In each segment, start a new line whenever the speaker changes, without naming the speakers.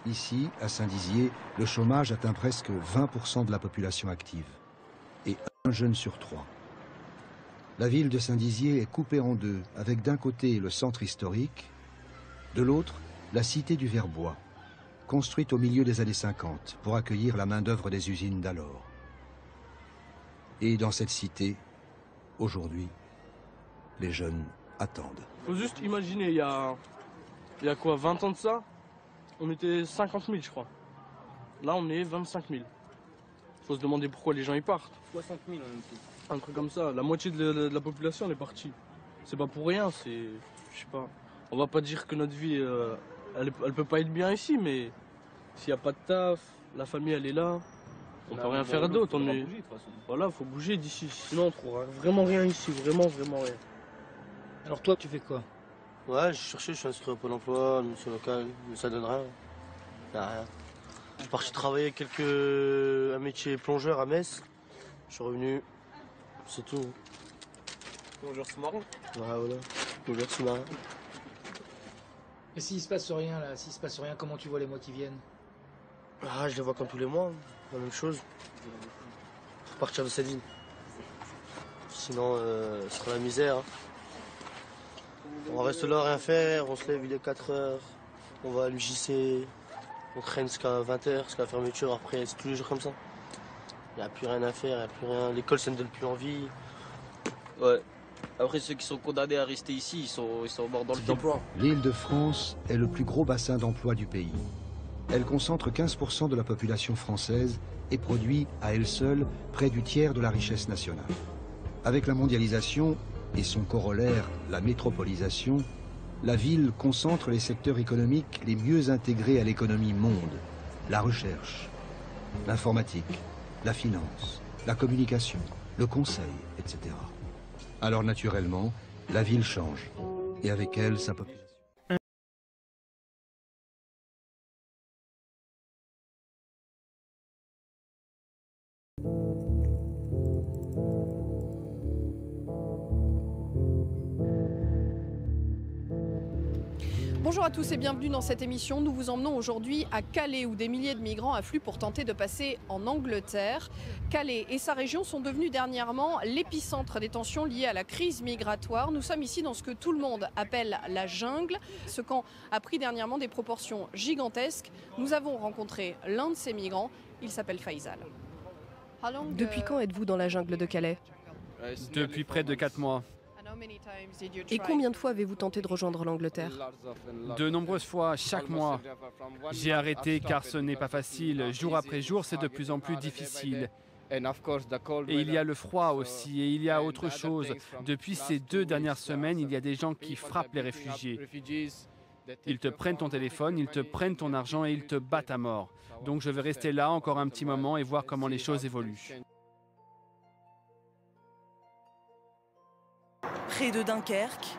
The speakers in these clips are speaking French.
Ici, à Saint-Dizier, le chômage atteint presque 20% de la population active. Et un jeune sur 3. La ville de Saint-Dizier est coupée en deux, avec d'un côté le centre historique, de l'autre, la cité du Verbois, construite au milieu des années 50 pour accueillir la main-d'œuvre des usines d'alors. Et dans cette cité, aujourd'hui, les jeunes attendent.
Faut juste imaginer, il y a quoi, 20 ans de ça, on était 50 000 je crois. Là on est 25 000. Faut se demander pourquoi les gens y partent.
60 000 en même temps.
Un truc comme ça, la moitié de la population elle est partie. C'est pas pour rien, c'est... Je sais pas. On va pas dire que notre vie, elle peut pas être bien ici, mais s'il n'y a pas de taf, la famille elle est là, on peut rien faire d'autre. Voilà, faut bouger d'ici, sinon on trouvera vraiment rien ici, vraiment rien.
Alors toi, tu fais quoi?
Ouais, je cherchais, je suis inscrit au Pôle emploi, mission locale, mais ça donne rien. Y a rien. Je suis parti travailler un métier plongeur à Metz. Je suis revenu, c'est tout.
Plongeur sous-marin?
Ouais, voilà, plongeur sous-marin.
Et s'il se passe rien là, s'il se passe rien, comment tu vois les mois qui viennent?
Ah, je les vois comme tous les mois, la même chose. Faut partir de cette ville. Sinon, ce sera la misère. Hein. On reste là, rien faire, on se lève, il est 4 heures, on va à l'UJC, on traîne jusqu'à 20 heures, jusqu'à la fermeture, après c'est tous les jours comme ça. Il n'y a plus rien à faire, il n'y a plus rien, l'école ça ne donne plus envie.
Ouais. Après ceux qui sont condamnés à rester ici, ils sont morts dans le vide.
L'Île-de-France est le plus gros bassin d'emploi du pays. Elle concentre 15% de la population française et produit à elle seule près du tiers de la richesse nationale. Avec la mondialisation et son corollaire, la métropolisation, la ville concentre les secteurs économiques les mieux intégrés à l'économie monde. La recherche, l'informatique, la finance, la communication, le conseil, etc. Alors naturellement, la ville change, et avec elle sa population.
Bonjour à tous et bienvenue dans cette émission. Nous vous emmenons aujourd'hui à Calais où des milliers de migrants affluent pour tenter de passer en Angleterre. Calais et sa région sont devenus dernièrement l'épicentre des tensions liées à la crise migratoire. Nous sommes ici dans ce que tout le monde appelle la jungle. Ce camp a pris dernièrement des proportions gigantesques. Nous avons rencontré l'un de ces migrants. Il s'appelle Faisal. Depuis quand êtes-vous dans la jungle de Calais?
Depuis près de 4 mois.
Et combien de fois avez-vous tenté de rejoindre l'Angleterre?
De nombreuses fois, chaque mois. J'ai arrêté car ce n'est pas facile. Jour après jour, c'est de plus en plus difficile. Et il y a le froid aussi, et il y a autre chose. Depuis ces 2 dernières semaines, il y a des gens qui frappent les réfugiés. Ils te prennent ton téléphone, ils te prennent ton argent et ils te battent à mort. Donc je vais rester là encore un petit moment et voir comment les choses évoluent.
Près de Dunkerque,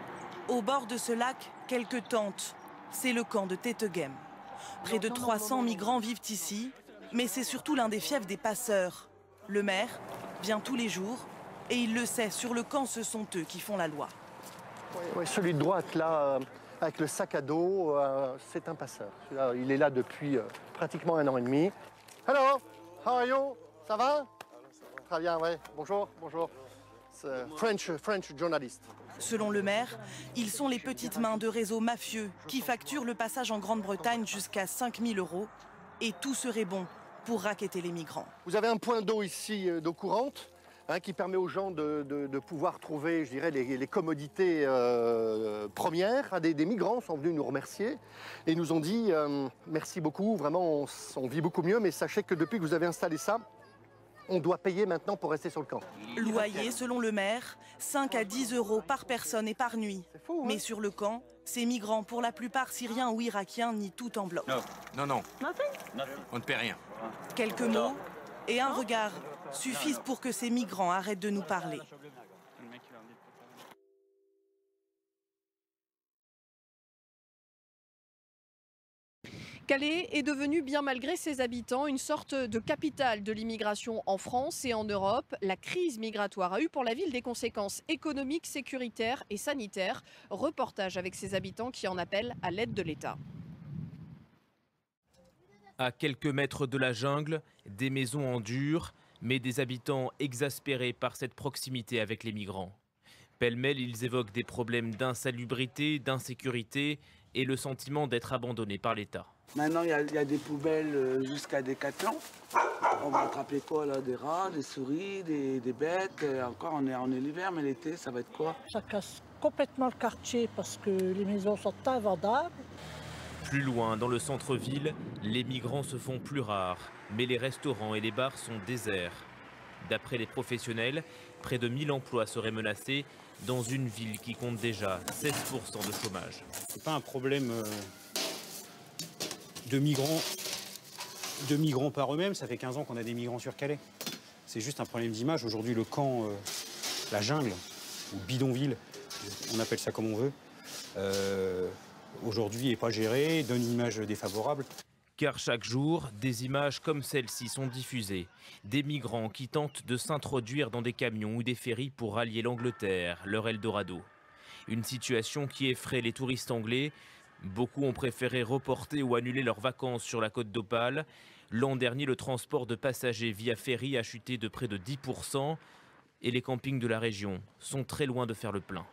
au bord de ce lac, quelques tentes. C'est le camp de Tettegem. Près de 300 migrants vivent ici, mais c'est surtout l'un des fiefs des passeurs. Le maire vient tous les jours et il le sait, sur le camp, ce sont eux qui font la loi.
Oui, celui de droite, là, avec le sac à dos, c'est un passeur. Il est là depuis pratiquement 1 an et demi. Hello, how are you? Ça va? Très bien, ouais. Bonjour, bonjour. French journalist.
Selon le maire, ils sont les petites mains de réseaux mafieux qui facturent le passage en Grande-Bretagne jusqu'à 5 000 € et tout serait bon pour racketter les migrants.
Vous avez un point d'eau ici, d'eau courante, qui permet aux gens de pouvoir trouver, je dirais, les commodités premières. Des migrants sont venus nous remercier et nous ont dit merci beaucoup, vraiment on vit beaucoup mieux, mais sachez que depuis que vous avez installé ça, on doit payer maintenant pour rester sur le camp.
Loyer, selon le maire, 5 à 10 € par personne et par nuit.
Fou, hein?
Mais sur le camp, ces migrants, pour la plupart syriens ou irakiens, nient tout en bloc.
Non. On ne paie rien.
Quelques mots et un regard suffisent pour que ces migrants arrêtent de nous parler.
Calais est devenu, bien malgré ses habitants, une sorte de capitale de l'immigration en France et en Europe. La crise migratoire a eu pour la ville des conséquences économiques, sécuritaires et sanitaires. Reportage avec ses habitants qui en appellent à l'aide de l'État.
À quelques mètres de la jungle, des maisons en dur, mais des habitants exaspérés par cette proximité avec les migrants. Pêle-mêle, ils évoquent des problèmes d'insalubrité, d'insécurité et le sentiment d'être abandonnés par l'État.
Maintenant, il y a des poubelles jusqu'à Décathlon. On va attraper quoi là? Des rats, des souris, des bêtes. Encore, on est l'hiver, mais l'été, ça va être quoi?
Ça casse complètement le quartier parce que les maisons sont invendables.
Plus loin, dans le centre-ville, les migrants se font plus rares, mais les restaurants et les bars sont déserts. D'après les professionnels, près de 1000 emplois seraient menacés dans une ville qui compte déjà 16% de chômage.
C'est pas un problème de migrants par eux-mêmes. Ça fait 15 ans qu'on a des migrants sur Calais. C'est juste un problème d'image. Aujourd'hui, le camp, la jungle, ou bidonville, on appelle ça comme on veut, aujourd'hui n'est pas géré, donne une image défavorable.
Car chaque jour, des images comme celle-ci sont diffusées. Des migrants qui tentent de s'introduire dans des camions ou des ferries pour rallier l'Angleterre, leur Eldorado. Une situation qui effraie les touristes anglais. Beaucoup ont préféré reporter ou annuler leurs vacances sur la côte d'Opale. L'an dernier, le transport de passagers via ferry a chuté de près de 10% et les campings de la région sont très loin de faire le plein.